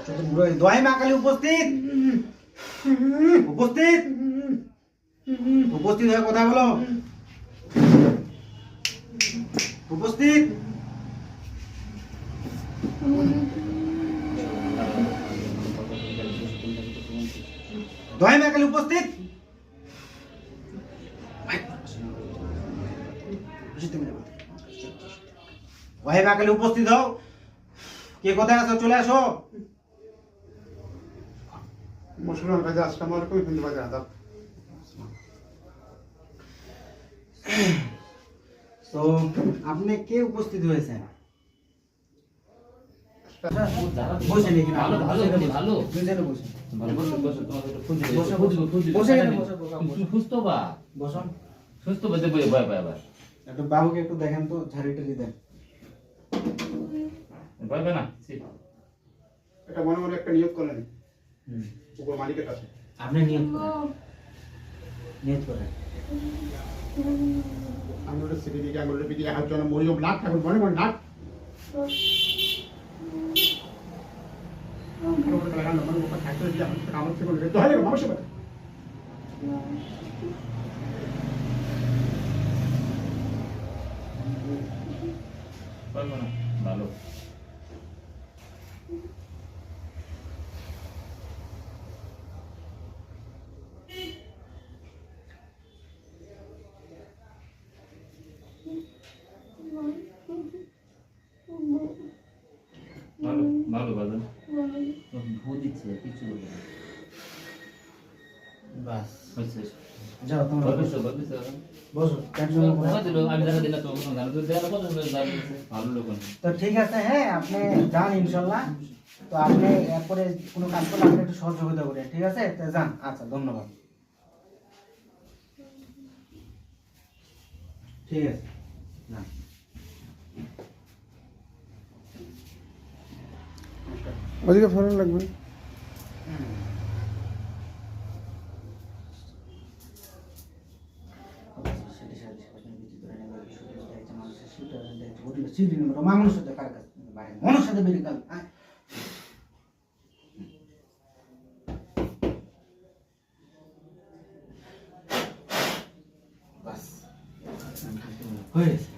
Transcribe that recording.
দোহাই মা কালী উপস্থিত উপস্থিত উপস্থিত হয়ে কথা বলো উপস্থিত দোহাই মা কালী উপস্থিত দোহাই মা কালী উপস্থিত হও কে কোথায় আছো চলে আসো মুসলমান ভাই আসসালামু আলাইকুম হিন্দু ভাই আদাব তো আপনি কে উপস্থিত হয়েছেন বসে নাকি ভালো ভালো ভালো দুইজনে বসে ভালো বসে বসে তোমার একটু ফুল দিই বসে বসে বসে সুস্থ বা বসুন সুস্থ বসে বসে বাই বাই বাই একটু বাবুকে একটু দেখেন তো ঝাড়িটা দিয়ে দেন বাই বাই না এটা মনে মনে একটা নিয়োগ করলেন উপর মালিকের কাছে আপনি নিয়ত করেন আঙুলের সিটি দিকে আঙুলের পিঠে হাত জন্য মরিয়ম নাক এখন মনে মনে নাক ভালো ভালো ভালো বাজান ভূত দিচ্ছে কিছু বলবে না বাস হচ্ছে যাও তোমরা বসো বসো বসো টেনশন কথা দিলো আমি দেখা দিলা তো কোনো জানো তো দেখা কত ভালো লোক তো ঠিক আছে হ্যাঁ আপনি যান ইনশাআল্লাহ তো আপনি এরপরে কোনো কাজ করলে আপনি একটু সহযোগিতা করেন ঠিক আছে তো যান আচ্ছা ধন্যবাদ ঠিক আছে না ওদিকে ফেরত লাগবে মানুষের বেরিয়ে গেল বাস হয়েছে